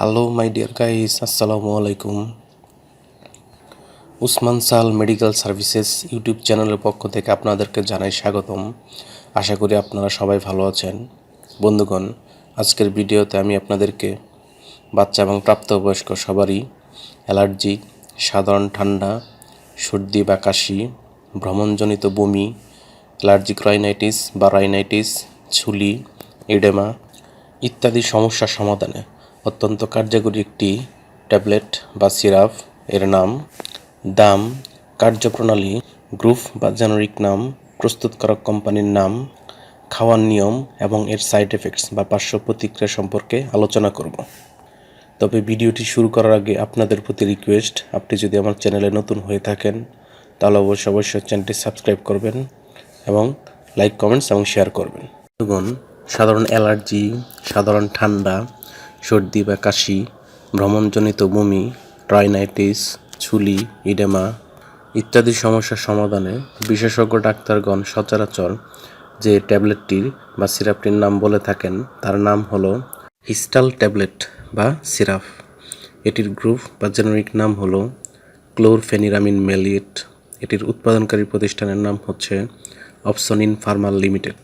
Hello my dear guys, আসসালামু আলাইকুম। উসমান সাল মেডিকেল সার্ভিসেস ইউটিউব চ্যানেলের পক্ষ থেকে আপনাদেরকে জানাই স্বাগতম। আশা করি আপনারা সবাই ভালো আছেন। বন্ধুগণ, আজকের ভিডিওতে আমি আপনাদেরকে বাচ্চা এবং প্রাপ্তবয়স্ক সবারই অ্যালার্জি, সাধারণ ঠান্ডা, সর্দি বা কাশি, ভ্রমণজনিত বমি, অ্যালার্জিক রাইনাইটিস বা রাইনাইটিস, ঝুলি, এডেমা ইত্যাদি সমস্যার সমাধানে অত্যন্ত কার্যকরী একটি ট্যাবলেট বা সিরাপ, এর নাম, দাম, কার্যপ্রণালী, গ্রুপ বা জেনারিক নাম, প্রস্তুতকারক কোম্পানির নাম, খাওয়ার নিয়ম এবং এর সাইড এফেক্টস বা পার্শ্ব প্রতিক্রিয়া সম্পর্কে আলোচনা করব। তবে ভিডিওটি শুরু করার আগে আপনাদের প্রতি রিকোয়েস্ট, আপনি যদি আমার চ্যানেলে নতুন হয়ে থাকেন তাহলে অবশ্যই চ্যানেলটি সাবস্ক্রাইব করবেন এবং লাইক, কমেন্টস এবং শেয়ার করবেন। সাধারণ অ্যালার্জি, সাধারণ ঠান্ডা, সর্দি বা কাশি, ভ্রমণজনিত বমি, রাইনাইটিস, ঝুলি, ইডেমা ইত্যাদি সমস্যার সমাধানে বিশেষজ্ঞ ডাক্তারগণ সচরাচর যে ট্যাবলেটটির বা সিরাপটির নাম বলে থাকেন তার নাম হলো হিস্টাল ট্যাবলেট বা সিরাপ। এটির গ্রুপ বা জেনারিক নাম হলো ক্লোরফেনিরামিন ম্যালিয়েট। এটির উৎপাদনকারী প্রতিষ্ঠানের নাম হচ্ছে অপসনিন ফার্মা লিমিটেড।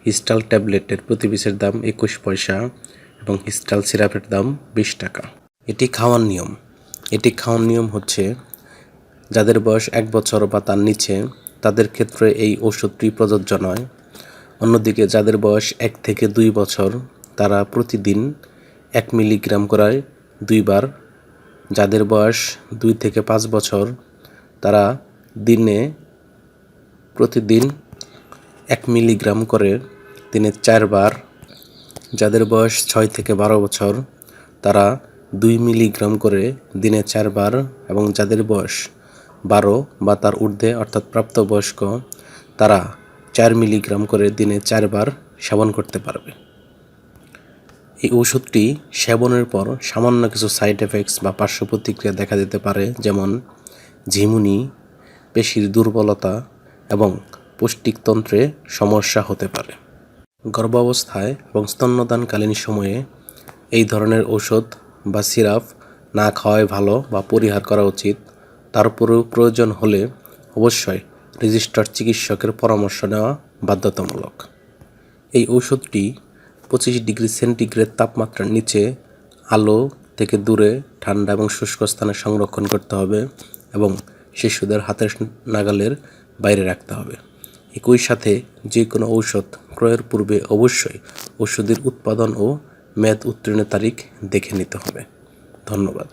হিস্টাল ট্যাবলেটের প্রতি পিসের দাম 21 পয়সা এবং হিস্টাল সিরাপের দাম 20 টাকা। এটি খাওয়ার নিয়ম হচ্ছে, যাদের বয়স 1 বছর বা তার নিচে তাদের ক্ষেত্রে এই ওষুধটি প্রযোজ্য নয়। অন্যদিকে যাদের বয়স 1 থেকে 2 বছর তারা প্রতিদিন 1 মিলিগ্রাম করে 2 বার, যাদের বয়স 2 থেকে 5 বছর তারা প্রতিদিন 1 মিলিগ্রাম করে দিনে 4 বার, যাদের বয়স 6 থেকে 12 বছর তারা 2 মিলিগ্রাম করে দিনে 4 বার এবং যাদের বয়স 12 বা তার ঊর্ধ্বে অর্থাৎ প্রাপ্তবয়স্ক তারা 4 মিলিগ্রাম করে দিনে 4 বার সেবন করতে পারবে। এই ওষুধটি সেবনের পর সামান্য কিছু সাইড এফেক্টস বা পার্শ্ব প্রতিক্রিয়া দেখা দিতে পারে, যেমন ঝিমুনি, পেশির দুর্বলতা এবং পুষ্টিতন্ত্রে সমস্যা হতে পারে। গর্ভাবস্থায় এবং স্তন্যদানকালীন সময়ে এই ধরনের ঔষধ বা সিরাপ না খাওয়াই ভালো বা পরিহার করা উচিত। তারপরেও প্রয়োজন হলে অবশ্যই রেজিস্টার্ড চিকিৎসকের পরামর্শ নেওয়া বাধ্যতামূলক। এই ঔষধটি 25 ডিগ্রি সেন্টিগ্রেড তাপমাত্রার নিচে আলো থেকে দূরে ঠান্ডা এবং শুষ্ক স্থানে সংরক্ষণ করতে হবে এবং শিশুদের হাতের নাগালের বাইরে রাখতে হবে। একই সাথে যে কোনো ঔষধ ক্রয়ের পূর্বে অবশ্যই ওষুধের উৎপাদন ও মেয়াদ উত্তীর্ণের তারিখ দেখে নিতে হবে। ধন্যবাদ।